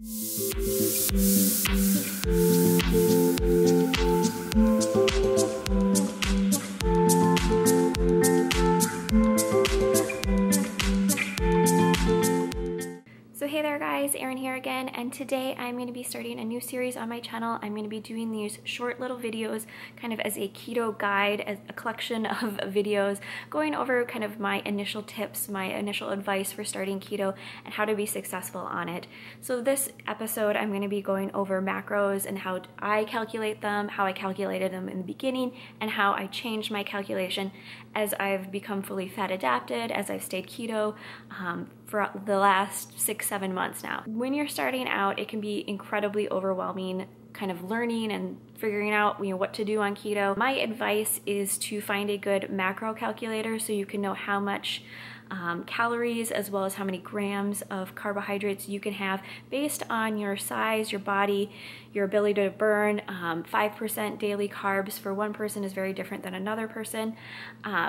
So hey there guys, Erin here again, and today I'm going to be starting a new series on my channel. I'm going to be doing these short little videos kind of as a keto guide, as a collection of videos going over kind of my initial tips, my initial advice for starting keto and how to be successful on it. So this episode I'm going to be going over macros and how I calculate them, how I calculated them in the beginning, and how I changed my calculation as I've become fully fat adapted, as I've stayed keto for the last 6-7 months now. When you're starting out, it can be incredibly overwhelming kind of learning and figuring out what to do on keto. My advice is to find a good macro calculator so you can know how much calories as well as how many grams of carbohydrates you can have based on your size, your body, your ability to burn. 5% daily carbs for one person is very different than another person.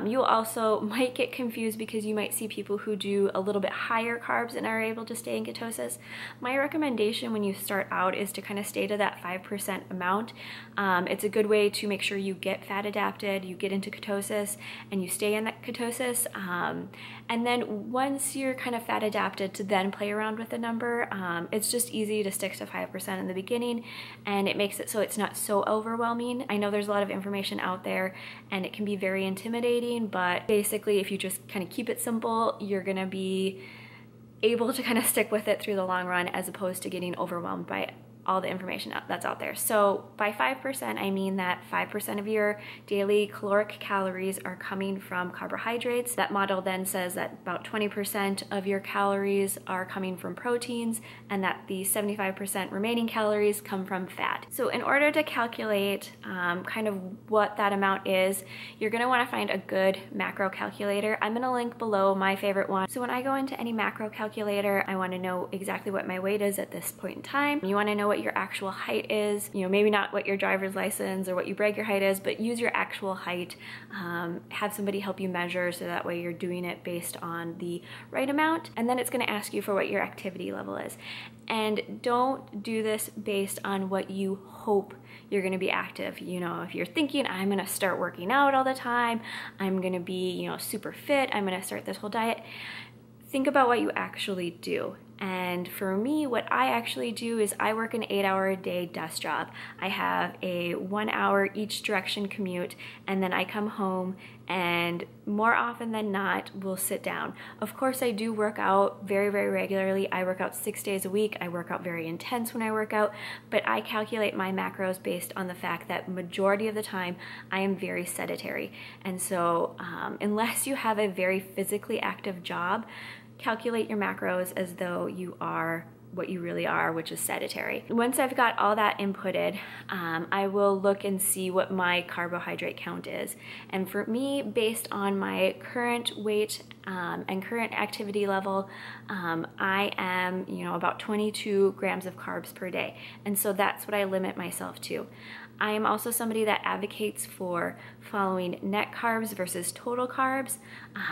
You also might get confused because you might see people who do a little bit higher carbs and are able to stay in ketosis. My recommendation when you start out is to kind of stay to that 5% amount. It's a good way to make sure you get fat adapted, you get into ketosis, and you stay in that ketosis. And then once you're kind of fat adapted, to then play around with the number. It's just easy to stick to 5% in the beginning, and it makes it so it's not so overwhelming. I know there's a lot of information out there and it can be very intimidating, but basically if you just kind of keep it simple, you're gonna be able to kind of stick with it through the long run as opposed to getting overwhelmed by all the information that's out there. So by 5%, I mean that 5% of your daily caloric calories are coming from carbohydrates. That model then says that about 20% of your calories are coming from proteins, and that the 75% remaining calories come from fat. So in order to calculate kind of what that amount is, you're gonna wanna find a good macro calculator. I'm gonna link below my favorite one. So when I go into any macro calculator, I wanna know exactly what my weight is at this point in time. You wanna know what your actual height is, maybe not what your driver's license or what you brag your height is, but use your actual height. Have somebody help you measure so that way you're doing it based on the right amount. And then it's going to ask you for what your activity level is. And don't do this based on what you hope you're going to be active. If you're thinking, I'm going to start working out all the time, I'm going to be, super fit, I'm going to start this whole diet. Think about what you actually do. And for me, what I actually do is I work an 8-hour-a-day desk job. I have a 1-hour each direction commute, and then I come home and more often than not will sit down. Of course, I do work out very, very regularly. I work out 6 days a week. I work out very intense when I work out, but I calculate my macros based on the fact that majority of the time I am very sedentary. And so unless you have a very physically active job, calculate your macros as though you are what you really are, which is sedentary. Once I've got all that inputted, I will look and see what my carbohydrate count is. And for me, based on my current weight and current activity level, I am, about 22 grams of carbs per day. And so that's what I limit myself to. I am also somebody that advocates for following net carbs versus total carbs.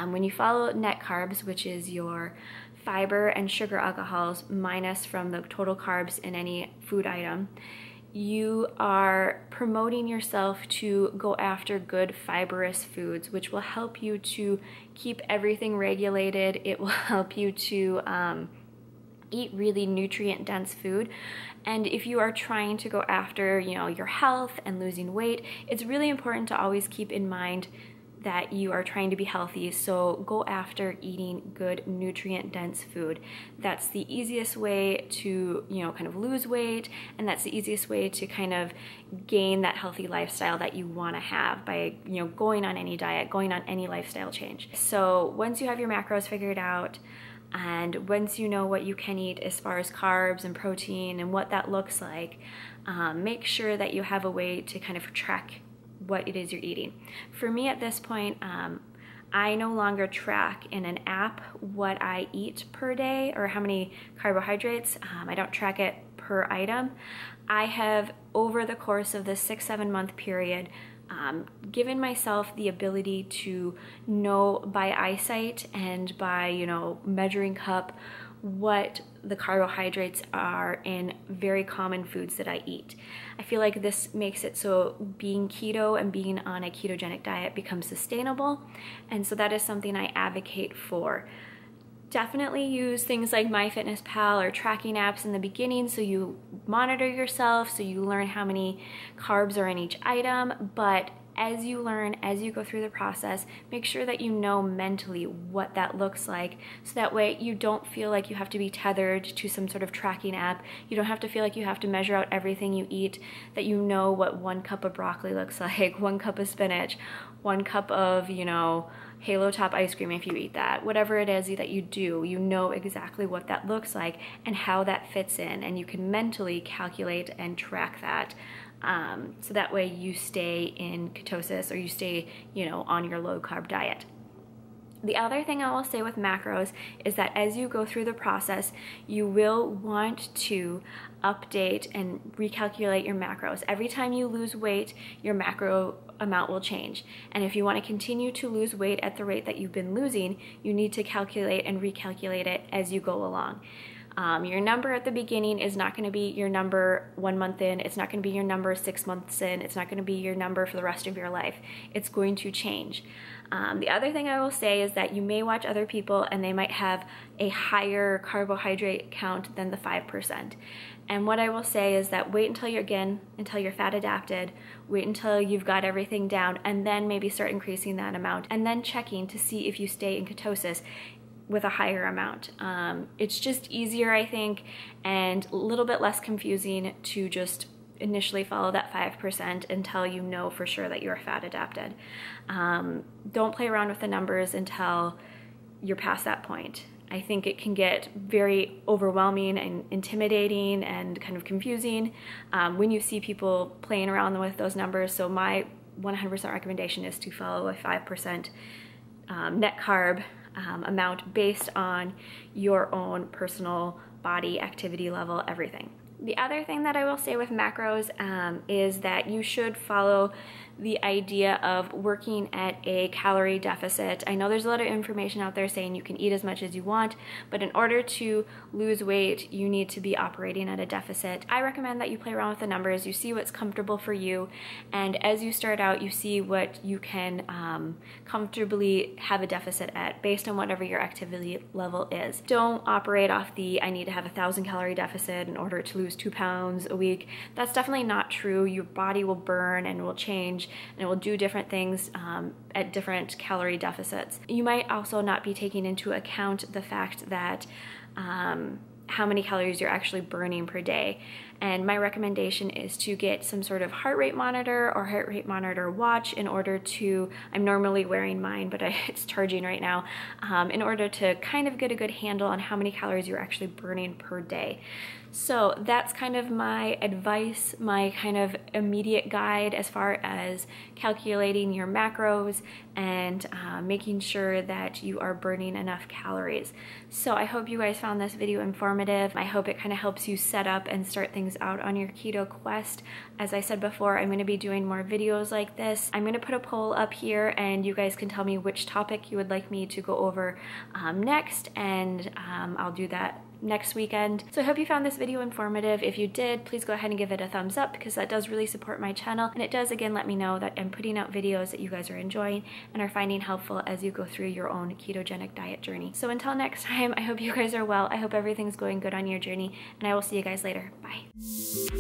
When you follow net carbs, which is your fiber and sugar alcohols minus from the total carbs in any food item, you are promoting yourself to go after good fibrous foods, which will help you to keep everything regulated. It will help you to eat really nutrient-dense food. And if you are trying to go after, your health and losing weight, it's really important to always keep in mind that you are trying to be healthy. So go after eating good nutrient-dense food. That's the easiest way to, kind of lose weight, and that's the easiest way to kind of gain that healthy lifestyle that you want to have by, going on any diet, going on any lifestyle change. So once you have your macros figured out, and once you know what you can eat as far as carbs and protein and what that looks like, make sure that you have a way to kind of track what it is you're eating. For me at this point, I no longer track in an app what I eat per day or how many carbohydrates. I don't track it per item. I have, over the course of this 6-7 month period, given myself the ability to know by eyesight and by, measuring cup what the carbohydrates are in very common foods that I eat. I feel like this makes it so being keto and being on a ketogenic diet becomes sustainable, and so that is something I advocate for. Definitely use things like MyFitnessPal or tracking apps in the beginning so you monitor yourself, so you learn how many carbs are in each item, but as you learn, as you go through the process, make sure that you know mentally what that looks like, so that way you don't feel like you have to be tethered to some sort of tracking app. You don't have to feel like you have to measure out everything you eat, that you know what 1 cup of broccoli looks like, 1 cup of spinach, 1 cup of, you know, Halo Top ice cream if you eat that. Whatever it is that you do, you know exactly what that looks like and how that fits in, and you can mentally calculate and track that. So that way you stay in ketosis, or you stay, you know, on your low carb diet. The other thing I will say with macros is that as you go through the process, you will want to update and recalculate your macros. Every time you lose weight, your macro amount will change. And if you want to continue to lose weight at the rate that you've been losing, you need to calculate and recalculate it as you go along. Your number at the beginning is not going to be your number 1 month in. It's not going to be your number 6 months in. It's not going to be your number for the rest of your life. It's going to change. The other thing I will say is that you may watch other people and they might have a higher carbohydrate count than the 5%. And what I will say is that wait until you're fat adapted, wait until you've got everything down, and then maybe start increasing that amount, and then checking to see if you stay in ketosis with a higher amount. It's just easier, I think, and a little bit less confusing to just initially follow that 5% until you know for sure that you're fat adapted. Don't play around with the numbers until you're past that point. I think it can get very overwhelming and intimidating and kind of confusing when you see people playing around with those numbers. So my 100% recommendation is to follow a 5% net carb amount based on your own personal body activity level, everything. The other thing that I will say with macros is that you should follow the idea of working at a calorie deficit. I know there's a lot of information out there saying you can eat as much as you want, but in order to lose weight, you need to be operating at a deficit. I recommend that you play around with the numbers, you see what's comfortable for you, and as you start out, you see what you can comfortably have a deficit at based on whatever your activity level is. Don't operate off the I need to have 1,000 calorie deficit in order to lose 2 pounds a week. That's definitely not true. Your body will burn and will change, and it will do different things at different calorie deficits. You might also not be taking into account the fact that how many calories you're actually burning per day. And my recommendation is to get some sort of heart rate monitor or heart rate monitor watch in order to, I'm normally wearing mine, but it's charging right now, in order to kind of get a good handle on how many calories you're actually burning per day. So that's kind of my advice, my kind of immediate guide as far as calculating your macros and making sure that you are burning enough calories. So I hope you guys found this video informative. I hope it kind of helps you set up and start things out on your keto quest. As I said before, I'm going to be doing more videos like this. I'm going to put a poll up here and you guys can tell me which topic you would like me to go over next, and I'll do that next weekend. So I hope you found this video informative. If you did, please go ahead and give it a thumbs up, because that does really support my channel, and it does again let me know that I'm putting out videos that you guys are enjoying and are finding helpful as you go through your own ketogenic diet journey. So until next time, I hope you guys are well. I hope everything's going good on your journey, and I will see you guys later. Bye.